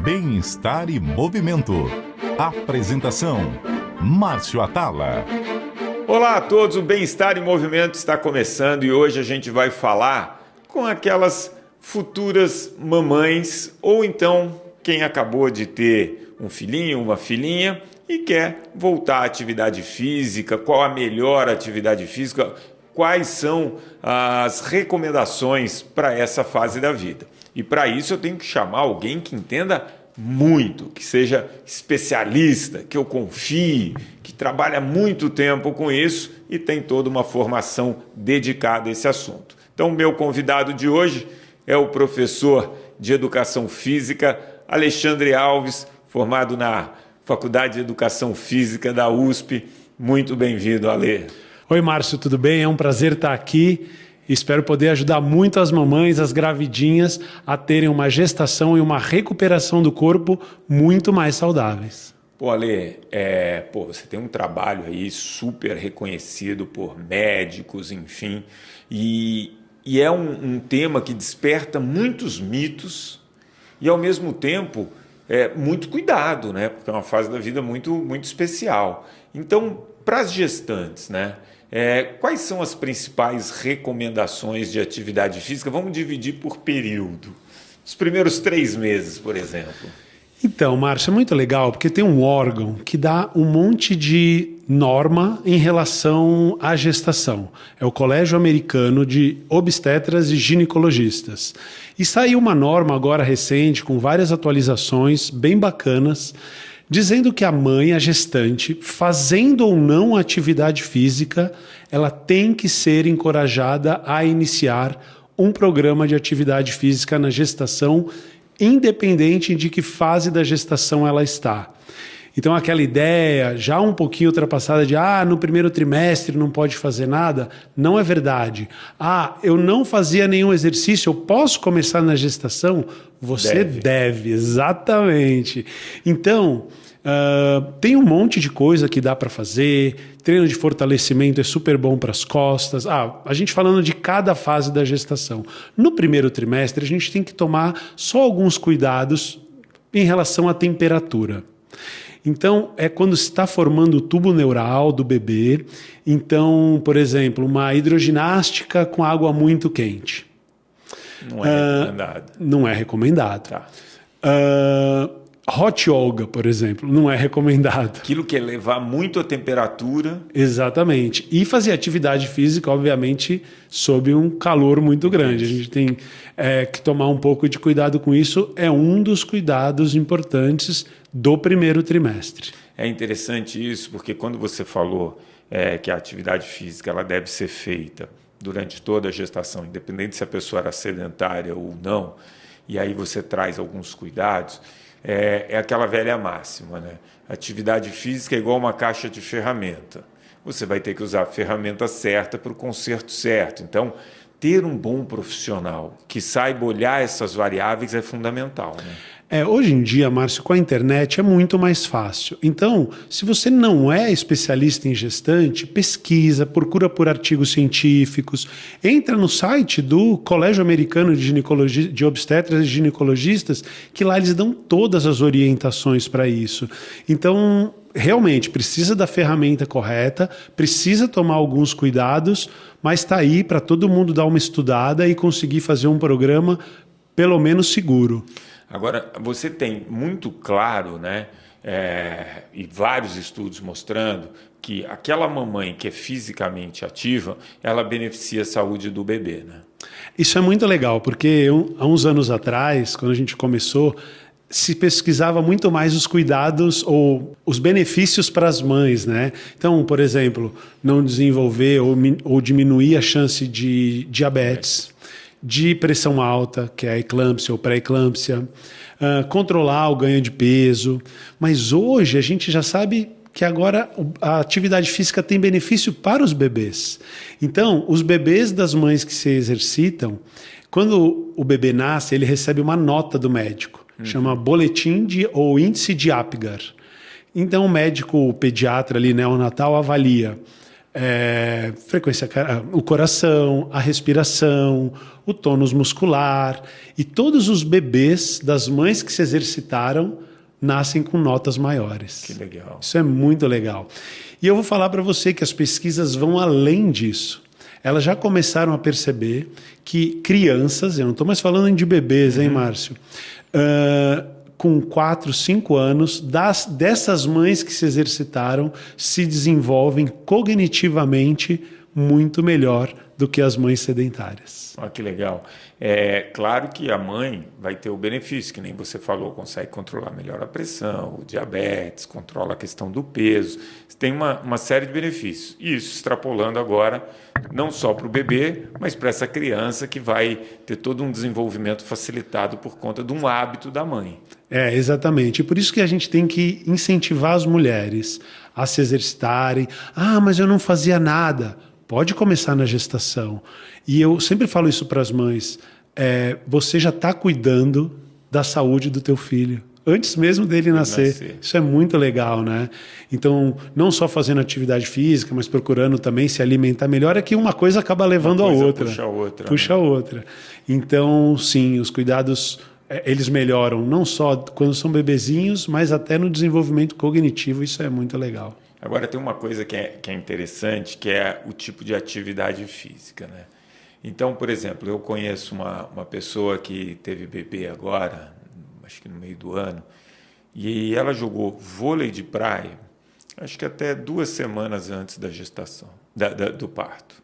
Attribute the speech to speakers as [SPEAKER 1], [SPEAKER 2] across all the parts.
[SPEAKER 1] Bem-estar e movimento. Apresentação: Márcio Atala.
[SPEAKER 2] Olá a todos, o Bem-estar e Movimento está começando e hoje a gente vai falar com aquelas futuras mamães ou então quem acabou de ter um filhinho, uma filhinha e quer voltar à atividade física, qual a melhor atividade física, quais são as recomendações para essa fase da vida. E para isso eu tenho que chamar alguém que entenda muito, que seja especialista, que eu confie, que trabalha muito tempo com isso e tem toda uma formação dedicada a esse assunto. Então, o meu convidado de hoje é o professor de Educação Física, Alexandre Alves, formado na Faculdade de Educação Física da USP. Muito bem-vindo, Ale.
[SPEAKER 3] Oi, Márcio, tudo bem? É um prazer estar aqui. Espero poder ajudar muito as mamães, as gravidinhas, a terem uma gestação e uma recuperação do corpo muito mais saudáveis.
[SPEAKER 2] Pô, Ale, você tem um trabalho aí super reconhecido por médicos, enfim, e é um tema que desperta muitos mitos e, ao mesmo tempo, muito cuidado, né? Porque é uma fase da vida muito, muito especial. Então, para as gestantes, né? Quais são as principais recomendações de atividade física? Vamos dividir por período. Os primeiros 3 meses, por exemplo.
[SPEAKER 3] Então, Márcio, é muito legal porque tem um órgão que dá um monte de norma em relação à gestação. É o Colégio Americano de Obstetras e Ginecologistas. E saiu uma norma agora recente, com várias atualizações bem bacanas, dizendo que a mãe, a gestante, fazendo ou não atividade física, ela tem que ser encorajada a iniciar um programa de atividade física na gestação, independente de que fase da gestação ela está. Então aquela ideia já um pouquinho ultrapassada de no primeiro trimestre não pode fazer nada, não é verdade. Eu não fazia nenhum exercício, eu posso começar na gestação? Você deve, exatamente. Então, tem um monte de coisa que dá para fazer, treino de fortalecimento é super bom para as costas. A gente falando de cada fase da gestação. No primeiro trimestre, a gente tem que tomar só alguns cuidados em relação à temperatura. Então, é quando se está formando o tubo neural do bebê. Então, por exemplo, uma hidroginástica com água muito quente.
[SPEAKER 2] Não é recomendado.
[SPEAKER 3] Não é recomendado.
[SPEAKER 2] Tá.
[SPEAKER 3] Hot yoga, por exemplo, não é recomendado.
[SPEAKER 2] Aquilo que é levar muito a temperatura.
[SPEAKER 3] Exatamente. E fazer atividade física, obviamente, sob um calor muito grande. A gente tem que tomar um pouco de cuidado com isso. É um dos cuidados importantes do primeiro trimestre.
[SPEAKER 2] É interessante isso, porque quando você falou que a atividade física ela deve ser feita durante toda a gestação, independente se a pessoa era sedentária ou não, e aí você traz alguns cuidados, é aquela velha máxima, né? Atividade física é igual uma caixa de ferramenta. Você vai ter que usar a ferramenta certa para o conserto certo. Então, ter um bom profissional que saiba olhar essas variáveis é fundamental, né?
[SPEAKER 3] Hoje em dia, Márcio, com a internet é muito mais fácil. Então, se você não é especialista em gestante, pesquisa, procura por artigos científicos, entra no site do Colégio Americano de Obstetras e Ginecologistas, que lá eles dão todas as orientações para isso. Então, realmente, precisa da ferramenta correta, precisa tomar alguns cuidados, mas está aí para todo mundo dar uma estudada e conseguir fazer um programa pelo menos seguro.
[SPEAKER 2] Agora, você tem muito claro, né, e vários estudos mostrando que aquela mamãe que é fisicamente ativa, ela beneficia a saúde do bebê, né?
[SPEAKER 3] Isso é muito legal, porque há uns anos atrás, quando a gente começou, se pesquisava muito mais os cuidados ou os benefícios para as mães, né? Então, por exemplo, não desenvolver ou diminuir a chance de diabetes, de pressão alta, que é a eclâmpsia ou pré-eclâmpsia, controlar o ganho de peso. Mas hoje a gente já sabe que agora a atividade física tem benefício para os bebês. Então, os bebês das mães que se exercitam, quando o bebê nasce, ele recebe uma nota do médico, chama boletim ou índice de Apgar. Então, o médico, o pediatra ali, neonatal, avalia o coração, a respiração, o tônus muscular. E todos os bebês das mães que se exercitaram nascem com notas maiores.
[SPEAKER 2] Que legal.
[SPEAKER 3] Isso é muito legal. E eu vou falar para você que as pesquisas vão além disso. Elas já começaram a perceber que crianças, eu não estou mais falando de bebês, hein, Márcio? Com 4, 5 anos, dessas mães que se exercitaram, se desenvolvem cognitivamente muito melhor do que as mães sedentárias.
[SPEAKER 2] Olha que legal. É claro que a mãe vai ter o benefício, que nem você falou, consegue controlar melhor a pressão, o diabetes, controla a questão do peso. Tem uma série de benefícios. E isso extrapolando agora, não só para o bebê, mas para essa criança que vai ter todo um desenvolvimento facilitado por conta de um hábito da mãe.
[SPEAKER 3] Exatamente. E por isso que a gente tem que incentivar as mulheres a se exercitarem. Ah, mas eu não fazia nada. Pode começar na gestação. E eu sempre falo isso para as mães. Você já está cuidando da saúde do teu filho, antes mesmo dele nascer. Isso é muito legal, né? Então, não só fazendo atividade física, mas procurando também se alimentar melhor, é que uma coisa acaba levando a outra.
[SPEAKER 2] Puxa a outra.
[SPEAKER 3] Puxa a outra. Então, sim, os cuidados, eles melhoram, não só quando são bebezinhos, mas até no desenvolvimento cognitivo. Isso é muito legal.
[SPEAKER 2] Agora, tem uma coisa que é interessante, que é o tipo de atividade física, né? Então, por exemplo, eu conheço uma pessoa que teve bebê agora, acho que no meio do ano, e ela jogou vôlei de praia, acho que até 2 semanas antes da gestação, do parto.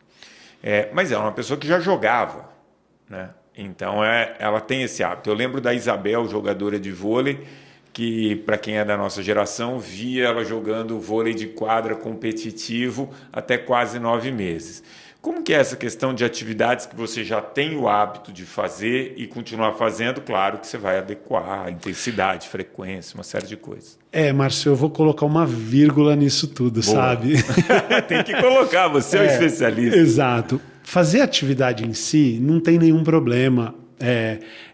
[SPEAKER 2] Mas é uma pessoa que já jogava, né? Então, ela tem esse hábito. Eu lembro da Isabel, jogadora de vôlei, que, para quem é da nossa geração, via ela jogando vôlei de quadra competitivo até quase 9 meses. Como que é essa questão de atividades que você já tem o hábito de fazer e continuar fazendo? Claro que você vai adequar a intensidade, frequência, uma série de coisas.
[SPEAKER 3] Márcio, eu vou colocar uma vírgula nisso tudo,
[SPEAKER 2] Boa.
[SPEAKER 3] sabe?
[SPEAKER 2] Tem que colocar, você é um especialista.
[SPEAKER 3] Exato. Fazer atividade em si não tem nenhum problema.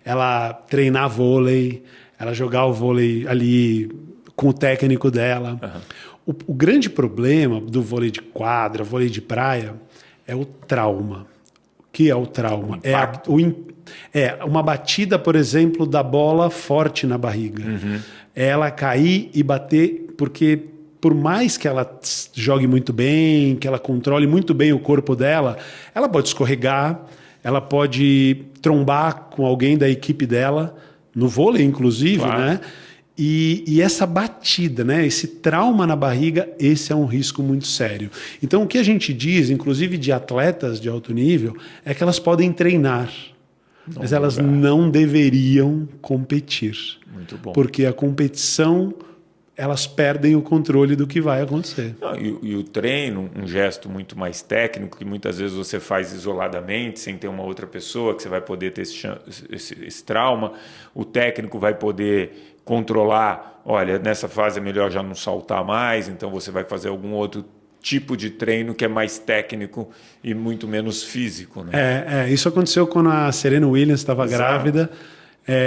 [SPEAKER 3] Ela treinar vôlei, ela jogar o vôlei ali com o técnico dela. Uhum. O grande problema do vôlei de quadra, vôlei de praia, é o trauma. O que é o trauma? Uma batida, por exemplo, da bola forte na barriga. Uhum. Ela cair e bater, porque por mais que ela jogue muito bem, que ela controle muito bem o corpo dela, ela pode escorregar, ela pode trombar com alguém da equipe dela, no vôlei, inclusive, claro, né? E essa batida, né? Esse trauma na barriga, esse é um risco muito sério. Então, o que a gente diz, inclusive de atletas de alto nível, é que elas podem treinar, mas elas não deveriam competir.
[SPEAKER 2] Muito bom.
[SPEAKER 3] Porque a competição, elas perdem o controle do que vai acontecer.
[SPEAKER 2] E o treino, um gesto muito mais técnico, que muitas vezes você faz isoladamente, sem ter uma outra pessoa, que você vai poder ter esse trauma. O técnico vai poder controlar, olha, nessa fase é melhor já não saltar mais, então você vai fazer algum outro tipo de treino que é mais técnico e muito menos físico, né?
[SPEAKER 3] Isso aconteceu quando a Serena Williams estava grávida.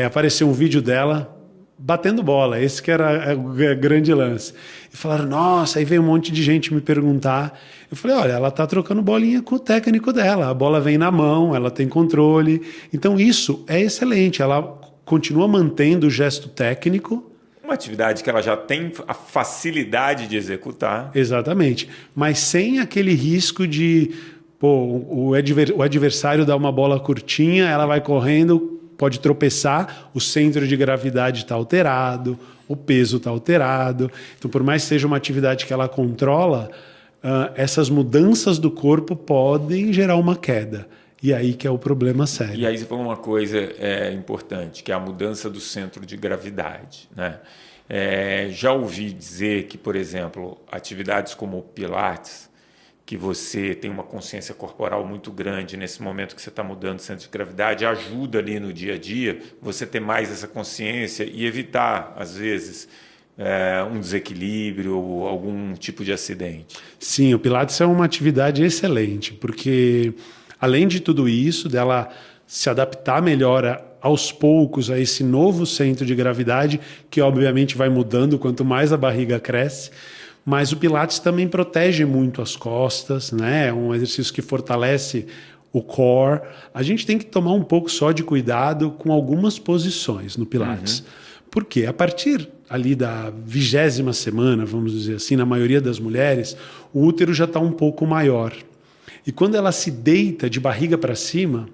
[SPEAKER 3] Apareceu um vídeo dela batendo bola, esse que era o grande lance. E falaram, nossa, aí veio um monte de gente me perguntar. Eu falei, olha, ela está trocando bolinha com o técnico dela, a bola vem na mão, ela tem controle. Então isso é excelente, ela continua mantendo o gesto técnico.
[SPEAKER 2] Uma atividade que ela já tem a facilidade de executar.
[SPEAKER 3] Exatamente, mas sem aquele risco de o adversário dar uma bola curtinha, ela vai correndo, pode tropeçar, o centro de gravidade está alterado, o peso está alterado. Então, por mais que seja uma atividade que ela controla, essas mudanças do corpo podem gerar uma queda. E aí que é o problema sério.
[SPEAKER 2] E aí você falou uma coisa importante, que é a mudança do centro de gravidade, né? Já ouvi dizer que, por exemplo, atividades como o Pilates, que você tem uma consciência corporal muito grande nesse momento que você está mudando o centro de gravidade, ajuda ali no dia a dia você ter mais essa consciência e evitar, às vezes, um desequilíbrio ou algum tipo de acidente.
[SPEAKER 3] Sim, o Pilates é uma atividade excelente, porque além de tudo isso, dela se adaptar melhor aos poucos a esse novo centro de gravidade, que obviamente vai mudando quanto mais a barriga cresce, Mas o Pilates também protege muito as costas, né? É um exercício que fortalece o core. A gente tem que tomar um pouco só de cuidado com algumas posições no Pilates. Porque a partir ali da 20ª semana, vamos dizer assim, na maioria das mulheres, o útero já está um pouco maior. E quando ela se deita de barriga para cima,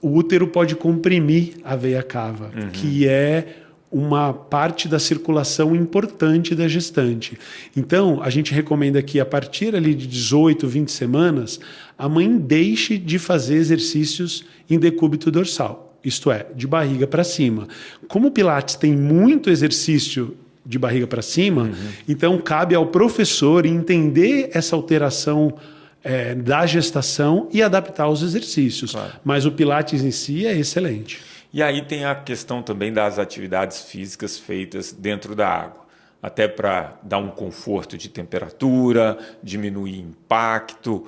[SPEAKER 3] o útero pode comprimir a veia cava, que é uma parte da circulação importante da gestante. Então, a gente recomenda que a partir ali de 18, 20 semanas, a mãe deixe de fazer exercícios em decúbito dorsal, isto é, de barriga para cima. Como o Pilates tem muito exercício de barriga para cima, então cabe ao professor entender essa alteração da gestação e adaptar os exercícios.
[SPEAKER 2] Claro.
[SPEAKER 3] Mas o Pilates em si é excelente.
[SPEAKER 2] E aí tem a questão também das atividades físicas feitas dentro da água, até para dar um conforto de temperatura, diminuir impacto.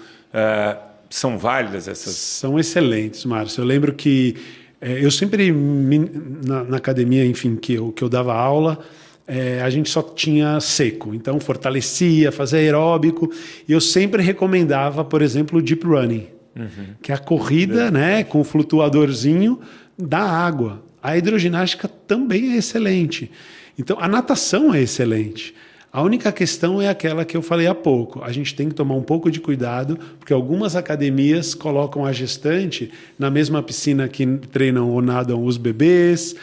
[SPEAKER 2] São válidas essas?
[SPEAKER 3] São excelentes, Márcio. Eu lembro que eu sempre, na academia, enfim, que eu dava aula, a gente só tinha seco, então fortalecia, fazia aeróbico, e eu sempre recomendava, por exemplo, o deep running, que é a corrida, né, com o flutuadorzinho da água. A hidroginástica também é excelente. Então, a natação é excelente. A única questão é aquela que eu falei há pouco. A gente tem que tomar um pouco de cuidado, porque algumas academias colocam a gestante na mesma piscina que treinam ou nadam os bebês,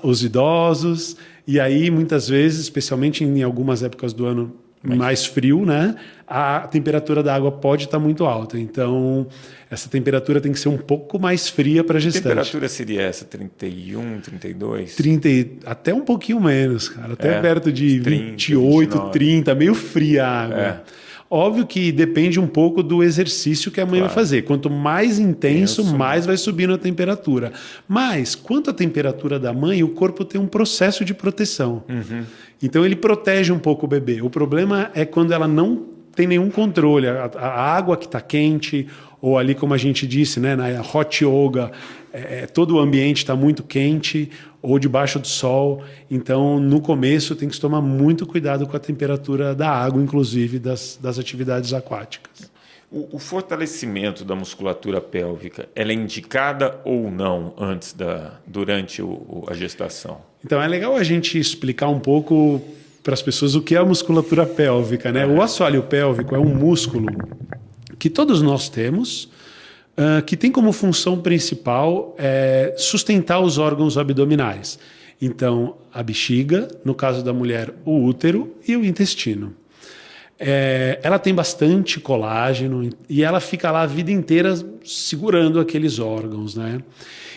[SPEAKER 3] os idosos, e aí muitas vezes, especialmente em algumas épocas do ano mais frio, né, a temperatura da água pode estar muito alta. Então, essa temperatura tem que ser um pouco mais fria para a gestante.
[SPEAKER 2] Que temperatura seria essa? 31, 32?
[SPEAKER 3] 30, até um pouquinho menos, cara. Até perto de
[SPEAKER 2] 30,
[SPEAKER 3] 28,
[SPEAKER 2] 29.
[SPEAKER 3] 30, meio fria a água. Óbvio que depende um pouco do exercício que a mãe vai fazer. Quanto mais intenso, mais vai subindo a temperatura. Mas, quanto à temperatura da mãe, o corpo tem um processo de proteção. Então, ele protege um pouco o bebê. O problema é quando ela não tem nenhum controle. A água que está quente, ou ali, como a gente disse, né, na hot yoga, todo o ambiente está muito quente, ou debaixo do sol. Então, no começo, tem que se tomar muito cuidado com a temperatura da água, inclusive das atividades aquáticas.
[SPEAKER 2] O fortalecimento da musculatura pélvica, ela é indicada ou não durante a gestação?
[SPEAKER 3] Então, é legal a gente explicar um pouco para as pessoas o que é a musculatura pélvica, né? O assoalho pélvico é um músculo que todos nós temos, que tem como função principal sustentar os órgãos abdominais. Então, a bexiga, no caso da mulher, o útero e o intestino. Ela tem bastante colágeno e ela fica lá a vida inteira segurando aqueles órgãos, né?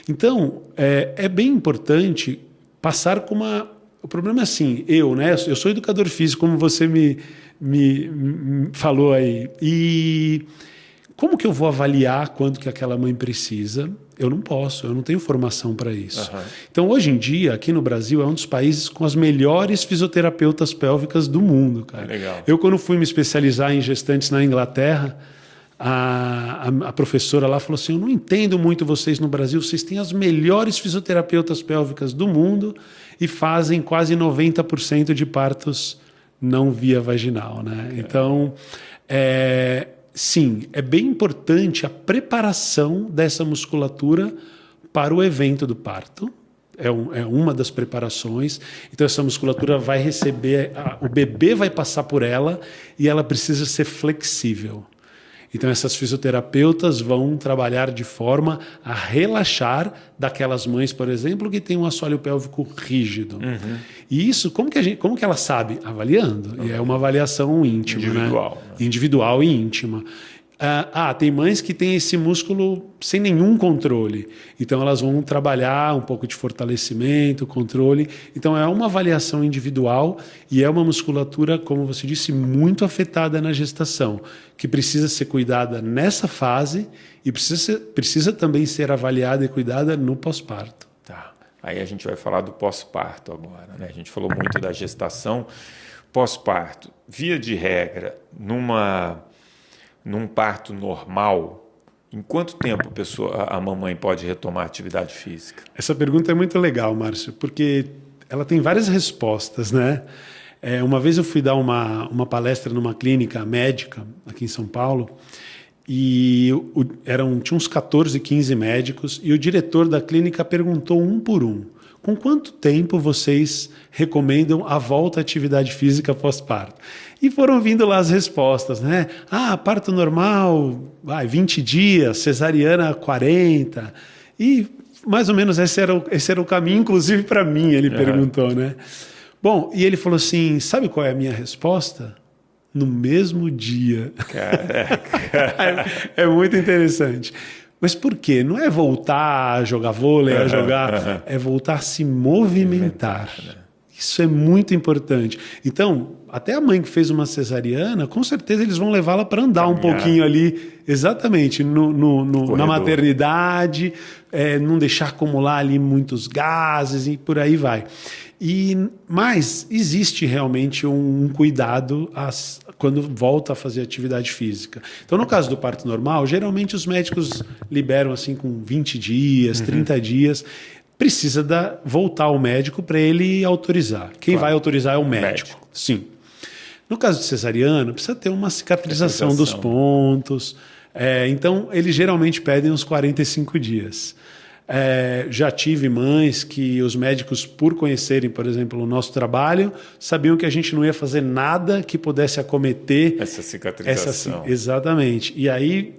[SPEAKER 3] Então, é bem importante passar com uma... O problema é assim, eu sou educador físico, como você me falou aí, e como que eu vou avaliar quanto que aquela mãe precisa? Eu não posso, eu não tenho formação para isso. Então, hoje em dia, aqui no Brasil, é um dos países com as melhores fisioterapeutas pélvicas do mundo, cara.
[SPEAKER 2] Legal.
[SPEAKER 3] Eu, quando fui me especializar em gestantes na Inglaterra, a professora lá falou assim, eu não entendo muito vocês no Brasil, vocês têm as melhores fisioterapeutas pélvicas do mundo e fazem quase 90% de partos não via vaginal, né? Então, sim, é bem importante a preparação dessa musculatura para o evento do parto. É uma das preparações. Então, essa musculatura vai receber... O bebê vai passar por ela e ela precisa ser flexível. Então, essas fisioterapeutas vão trabalhar de forma a relaxar daquelas mães, por exemplo, que têm um assoalho pélvico rígido. E isso, como que ela sabe? Avaliando. E é uma avaliação íntima.
[SPEAKER 2] Individual.
[SPEAKER 3] Né? Individual e íntima. Tem mães que têm esse músculo sem nenhum controle. Então, elas vão trabalhar um pouco de fortalecimento, controle. Então, é uma avaliação individual e é uma musculatura, como você disse, muito afetada na gestação, que precisa ser cuidada nessa fase e precisa também ser avaliada e cuidada no pós-parto.
[SPEAKER 2] Tá. Aí a gente vai falar do pós-parto agora, né? A gente falou muito da gestação. Pós-parto, via de regra, num parto normal, em quanto tempo a mamãe pode retomar a atividade física?
[SPEAKER 3] Essa pergunta é muito legal, Márcio, porque ela tem várias respostas, né? Uma vez eu fui dar uma palestra numa clínica médica aqui em São Paulo e tinha uns 14, 15 médicos e o diretor da clínica perguntou um por um: com quanto tempo vocês recomendam a volta à atividade física pós-parto? E foram vindo lá as respostas, né? Parto normal, 20 dias, cesariana 40. E mais ou menos esse era o caminho, inclusive para mim, ele perguntou, né? Bom, e ele falou assim, sabe qual é a minha resposta? No mesmo dia. Caraca. É muito interessante. Mas por quê? Não é voltar a jogar vôlei, é voltar a se movimentar. Isso é muito importante. Então, até a mãe que fez uma cesariana, com certeza eles vão levá-la para andar um pouquinho ali, exatamente, na maternidade, não deixar acumular ali muitos gases e por aí vai. Mas existe realmente um cuidado quando volta a fazer atividade física. Então, no caso do parto normal, geralmente os médicos liberam assim com 20 dias, 30 dias. Precisa voltar ao médico para ele autorizar. Quem vai autorizar é o médico. Sim. No caso de cesariana, precisa ter uma cicatrização dos pontos. Então, eles geralmente pedem uns 45 dias. Já tive mães que os médicos, por conhecerem, por exemplo, o nosso trabalho, sabiam que a gente não ia fazer nada que pudesse acometer
[SPEAKER 2] essa cicatrização.
[SPEAKER 3] Exatamente. E aí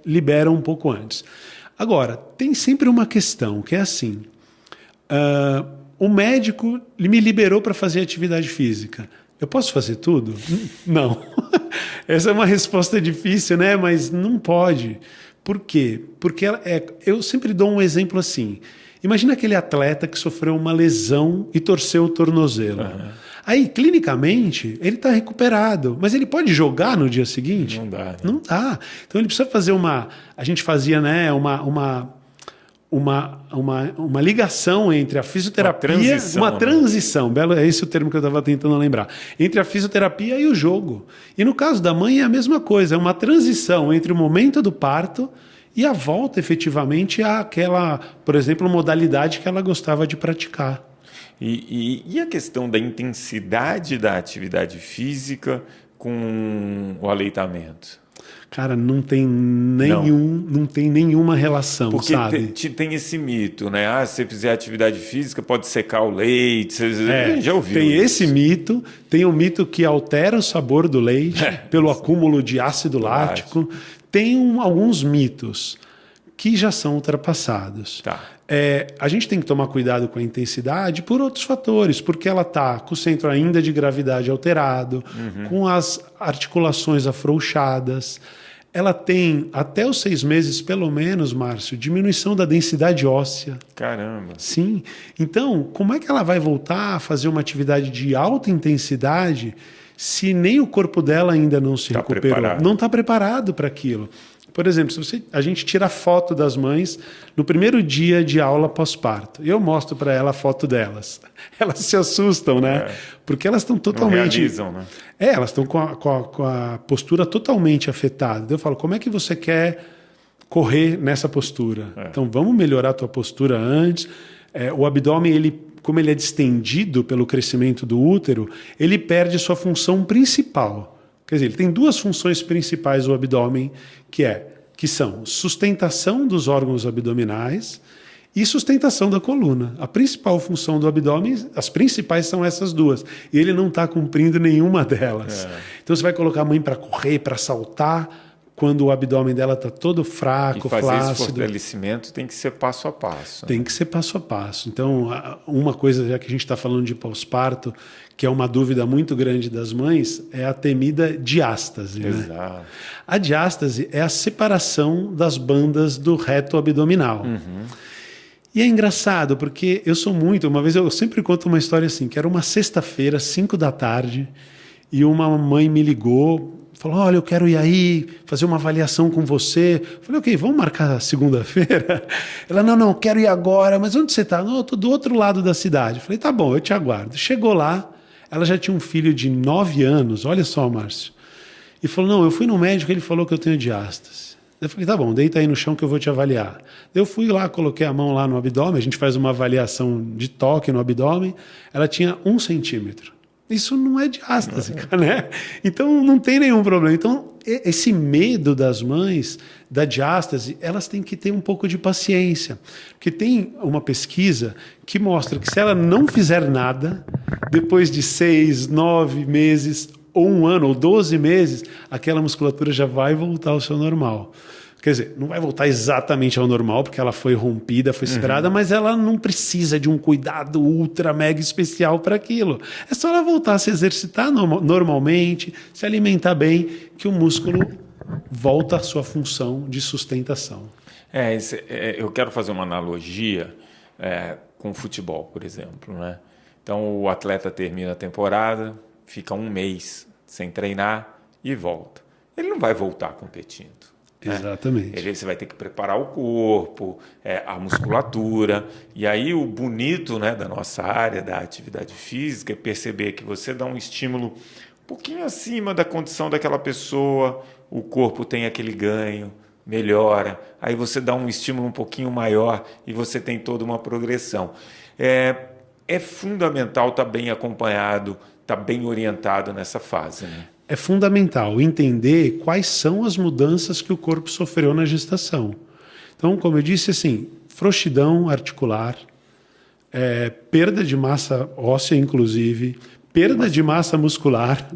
[SPEAKER 3] liberam um pouco antes. Agora, tem sempre uma questão, que é assim, o médico me liberou para fazer atividade física. Eu posso fazer tudo? Não. Essa é uma resposta difícil, né? Mas não pode. Por quê? Porque eu sempre dou um exemplo assim. Imagina aquele atleta que sofreu uma lesão e torceu o tornozelo. Aí, clinicamente, ele está recuperado, mas ele pode jogar no dia seguinte?
[SPEAKER 2] Não dá. Né?
[SPEAKER 3] Não dá. Então, ele precisa fazer a gente fazia, né, uma ligação entre a fisioterapia... Uma transição. Belo, é esse o termo que eu estava tentando lembrar. Entre a fisioterapia e o jogo. E no caso da mãe é a mesma coisa. É uma transição entre o momento do parto e a volta, efetivamente, àquela, por exemplo, modalidade que ela gostava de praticar.
[SPEAKER 2] E a questão da intensidade da atividade física com o aleitamento?
[SPEAKER 3] Cara, não tem nenhuma relação,
[SPEAKER 2] porque
[SPEAKER 3] sabe?
[SPEAKER 2] Tem esse mito, né? Se você fizer atividade física, pode secar o leite. Você já ouviu
[SPEAKER 3] tem
[SPEAKER 2] isso?
[SPEAKER 3] Esse mito, tem o mito que altera o sabor do leite pelo acúmulo de ácido lático. Tem alguns mitos que já são ultrapassados.
[SPEAKER 2] Tá.
[SPEAKER 3] A gente tem que tomar cuidado com a intensidade por outros fatores, porque ela está com o centro ainda de gravidade alterado, com as articulações afrouxadas. Ela tem, até os 6 meses, pelo menos, Márcio, diminuição da densidade óssea.
[SPEAKER 2] Caramba!
[SPEAKER 3] Sim. Então, como é que ela vai voltar a fazer uma atividade de alta intensidade se nem o corpo dela ainda não se recuperou?
[SPEAKER 2] Preparado.
[SPEAKER 3] Não está preparado para aquilo. Por exemplo, a gente tira foto das mães no primeiro dia de aula pós-parto. Eu mostro para ela a foto delas. Elas se assustam, né? Porque elas estão totalmente...
[SPEAKER 2] Não realizam, né?
[SPEAKER 3] Elas estão com a postura totalmente afetada. Eu falo, como é que você quer correr nessa postura? Então, vamos melhorar a tua postura antes. O abdômen, como ele é distendido pelo crescimento do útero, ele perde sua função principal. Quer dizer, ele tem 2 funções principais do abdômen, que são sustentação dos órgãos abdominais e sustentação da coluna. A principal função do abdômen, as principais são essas 2. E ele não está cumprindo nenhuma delas. Então você vai colocar a mãe para correr, para saltar, quando o abdômen dela está todo fraco,
[SPEAKER 2] flácido. E fazer esse fortalecimento tem que ser passo a passo.
[SPEAKER 3] Tem que ser passo a passo. Então, uma coisa, já que a gente está falando de pós-parto, que é uma dúvida muito grande das mães, é a temida diástase.
[SPEAKER 2] Exato.
[SPEAKER 3] Né? A diástase é a separação das bandas do reto abdominal. E é engraçado, porque uma vez eu sempre conto uma história assim, que era uma sexta-feira, 5 da tarde, e uma mãe me ligou, falou, olha, eu quero ir aí fazer uma avaliação com você. Eu falei, ok, vamos marcar segunda-feira? Ela, não, quero ir agora, mas onde você está? Não, eu estou do outro lado da cidade. Eu falei, tá bom, eu te aguardo. Chegou lá, ela já tinha um filho de 9 anos, olha só, Márcio. E falou, não, eu fui no médico, ele falou que eu tenho diástase. Eu falei, tá bom, deita aí no chão que eu vou te avaliar. Eu fui lá, coloquei a mão lá no abdômen, a gente faz uma avaliação de toque no abdômen, ela tinha 1 centímetro. Isso não é diástase, né? Então não tem nenhum problema. Então, esse medo das mães da diástase, elas têm que ter um pouco de paciência. Porque tem uma pesquisa que mostra que se ela não fizer nada, depois de 6, 9 meses, ou 1 ano, ou 12 meses, aquela musculatura já vai voltar ao seu normal. Quer dizer, não vai voltar exatamente ao normal, porque ela foi rompida, foi esperada, mas ela não precisa de um cuidado ultra mega especial para aquilo. É só ela voltar a se exercitar normalmente, se alimentar bem, que o músculo volta à sua função de sustentação.
[SPEAKER 2] Eu quero fazer uma analogia com o futebol, por exemplo, né? Então, o atleta termina a temporada, fica 1 mês sem treinar e volta. Ele não vai voltar competindo.
[SPEAKER 3] Exatamente.
[SPEAKER 2] Você vai ter que preparar o corpo, a musculatura. E aí o bonito, né, da nossa área, da atividade física, é perceber que você dá um estímulo um pouquinho acima da condição daquela pessoa, o corpo tem aquele ganho, melhora. Aí você dá um estímulo um pouquinho maior e você tem toda uma progressão. É fundamental estar bem acompanhado, estar bem orientado nessa fase, né?
[SPEAKER 3] É fundamental entender quais são as mudanças que o corpo sofreu na gestação. Então, como eu disse, assim, frouxidão articular, perda de massa óssea, inclusive, perda de massa muscular,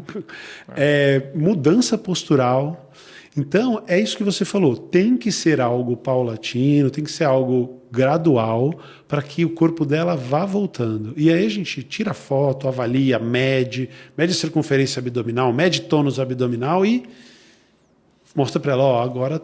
[SPEAKER 3] mudança postural. Então, é isso que você falou. Tem que ser algo paulatino, tem que ser algo gradual para que o corpo dela vá voltando. E aí a gente tira foto, avalia, mede circunferência abdominal, mede tônus abdominal e mostra para ela, agora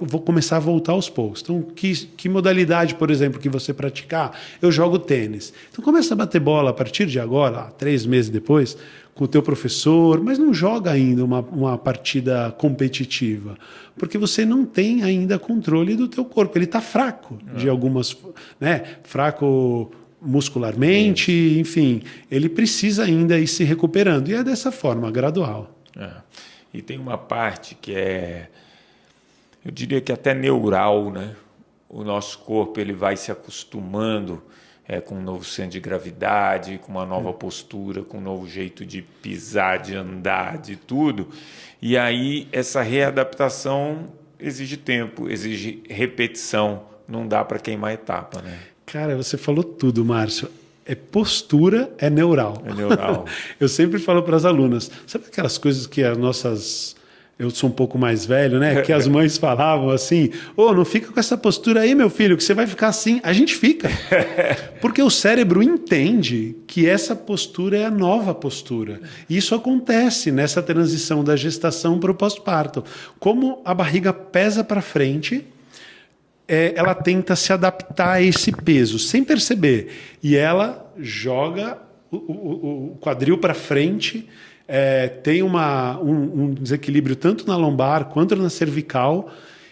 [SPEAKER 3] vou começar a voltar aos poucos. Então, que modalidade, por exemplo, que você praticar? Eu jogo tênis. Então, começa a bater bola a partir de agora, 3 meses depois, com o teu professor, mas não joga ainda uma partida competitiva, porque você não tem ainda controle do teu corpo. Ele está fraco de algumas, né? Fraco muscularmente, enfim. Ele precisa ainda ir se recuperando. E é dessa forma, gradual.
[SPEAKER 2] E tem uma parte que eu diria que até neural, né? O nosso corpo ele vai se acostumando com um novo centro de gravidade, com uma nova postura, com um novo jeito de pisar, de andar, de tudo. E aí essa readaptação exige tempo, exige repetição. Não dá para queimar etapa, né?
[SPEAKER 3] Cara, você falou tudo, Márcio. Postura é neural.
[SPEAKER 2] É neural.
[SPEAKER 3] Eu sempre falo para as alunas, sabe aquelas coisas que as nossas... Eu sou um pouco mais velho, né? Que as mães falavam assim, não fica com essa postura aí, meu filho, que você vai ficar assim. A gente fica. Porque o cérebro entende que essa postura é a nova postura. E isso acontece nessa transição da gestação para o pós-parto. Como a barriga pesa para frente, ela tenta se adaptar a esse peso, sem perceber. E ela joga o quadril para frente, tem um desequilíbrio tanto na lombar quanto na cervical.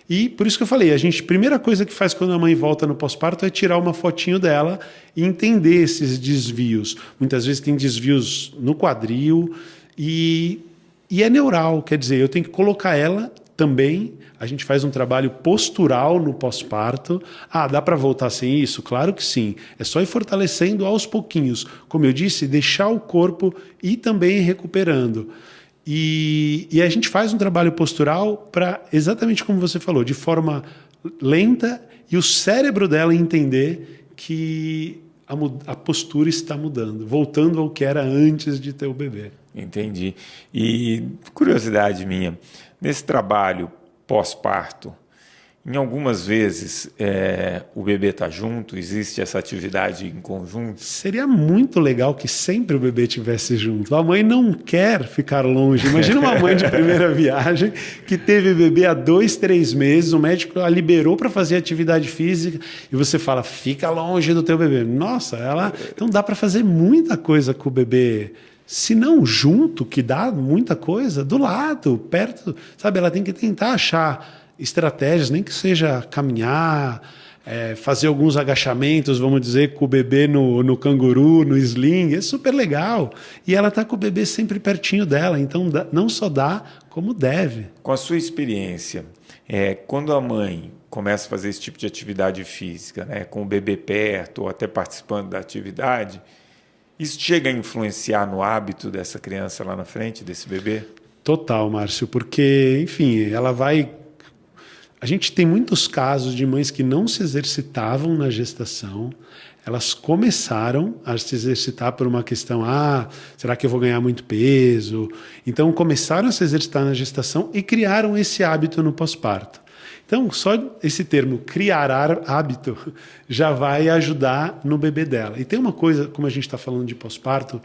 [SPEAKER 3] E por isso que eu falei, a primeira coisa que faz quando a mãe volta no pós-parto é tirar uma fotinho dela e entender esses desvios. Muitas vezes tem desvios no quadril e é neural, quer dizer, eu tenho que colocar ela também. A gente faz um trabalho postural no pós-parto. Dá para voltar sem isso? Claro que sim. É só ir fortalecendo aos pouquinhos. Como eu disse, deixar o corpo ir também recuperando. E a gente faz um trabalho postural para, exatamente como você falou, de forma lenta e o cérebro dela entender que a postura está mudando, voltando ao que era antes de ter o bebê.
[SPEAKER 2] Entendi. E curiosidade minha, nesse trabalho pós-parto, em algumas vezes o bebê está junto, existe essa atividade em conjunto?
[SPEAKER 3] Seria muito legal que sempre o bebê estivesse junto. A mãe não quer ficar longe. Imagina uma mãe de primeira viagem que teve bebê há 2, 3 meses, o médico a liberou para fazer atividade física e você fala, fica longe do teu bebê. Nossa, então dá para fazer muita coisa com o bebê. Se não junto, que dá muita coisa, do lado, perto, sabe? Ela tem que tentar achar estratégias, nem que seja caminhar, fazer alguns agachamentos, vamos dizer, com o bebê no canguru, no sling, é super legal. E ela está com o bebê sempre pertinho dela, então não só dá, como deve.
[SPEAKER 2] Com a sua experiência, quando a mãe começa a fazer esse tipo de atividade física, né, com o bebê perto ou até participando da atividade, Isso chega a influenciar no hábito dessa criança lá na frente, desse bebê?
[SPEAKER 3] Total, Márcio, porque, enfim, ela vai... A gente tem muitos casos de mães que não se exercitavam na gestação, elas começaram a se exercitar por uma questão, será que eu vou ganhar muito peso? Então, começaram a se exercitar na gestação e criaram esse hábito no pós-parto. Então, só esse termo, criar hábito, já vai ajudar no bebê dela. E tem uma coisa, como a gente está falando de pós-parto,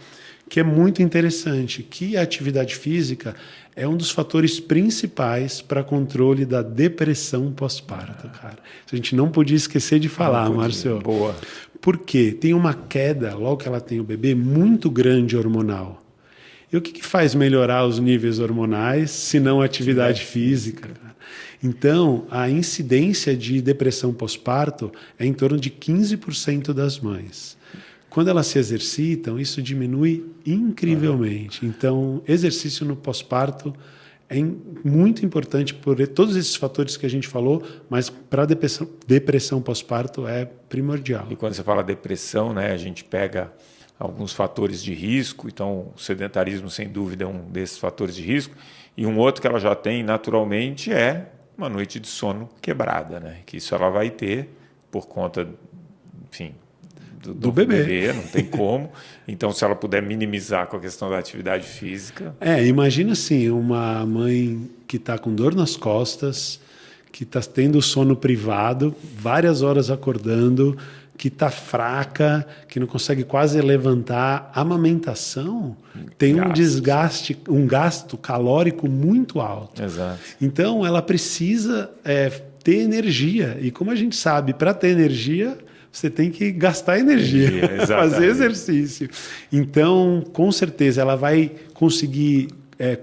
[SPEAKER 3] que é muito interessante, que a atividade física é um dos fatores principais para controle da depressão pós-parto, cara. A gente não podia esquecer de falar, Márcio.
[SPEAKER 2] Boa.
[SPEAKER 3] Porque tem uma queda, logo que ela tem o bebê, muito grande hormonal. E o que faz melhorar os níveis hormonais, se não a atividade física? Cara? Então, a incidência de depressão pós-parto é em torno de 15% das mães. Quando elas se exercitam, isso diminui incrivelmente. Então, exercício no pós-parto é muito importante por todos esses fatores que a gente falou, mas para depressão pós-parto é primordial.
[SPEAKER 2] E quando você fala depressão, né, a gente pega alguns fatores de risco, então o sedentarismo, sem dúvida, é um desses fatores de risco, e um outro que ela já tem naturalmente é uma noite de sono quebrada, né? Que isso ela vai ter por conta, enfim, do bebê, não tem como. Então, se ela puder minimizar com a questão da atividade física...
[SPEAKER 3] Imagina assim, uma mãe que está com dor nas costas, que está tendo sono privado, várias horas acordando, que está fraca, que não consegue quase levantar. A amamentação tem um desgaste, um gasto calórico muito alto.
[SPEAKER 2] Exato.
[SPEAKER 3] Então, ela precisa ter energia. E como a gente sabe, para ter energia, você tem que gastar energia, fazer exercício. Então, com certeza, ela vai conseguir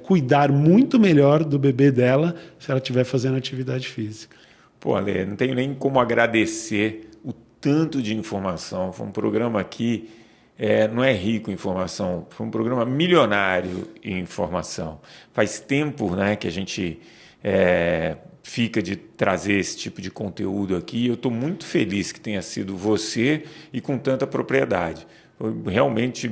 [SPEAKER 3] cuidar muito melhor do bebê dela se ela estiver fazendo atividade física.
[SPEAKER 2] Pô, Ale, não tenho nem como agradecer o tanto de informação. Foi um programa aqui, não é rico em informação, foi um programa milionário em informação. Faz tempo, né, que a gente fica de trazer esse tipo de conteúdo aqui. Eu estou muito feliz que tenha sido você e com tanta propriedade. Foi realmente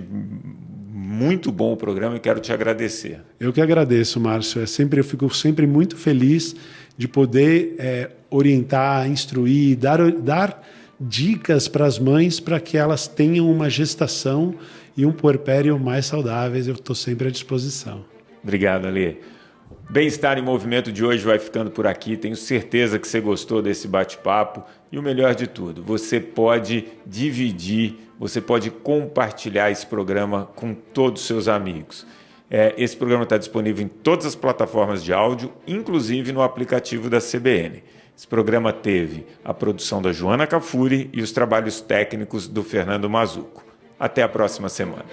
[SPEAKER 2] muito bom o programa e quero te agradecer.
[SPEAKER 3] Eu que agradeço, Márcio. Eu fico sempre muito feliz de poder orientar, instruir, dar dicas para as mães para que elas tenham uma gestação e um puerpério mais saudáveis. Eu estou sempre à disposição.
[SPEAKER 2] Obrigado, Ale. Bem-Estar em Movimento de hoje vai ficando por aqui. Tenho certeza que você gostou desse bate-papo. E o melhor de tudo, você pode dividir, você pode compartilhar esse programa com todos os seus amigos. Esse programa está disponível em todas as plataformas de áudio, inclusive no aplicativo da CBN. Esse programa teve a produção da Joana Cafuri e os trabalhos técnicos do Fernando Mazuco. Até a próxima semana.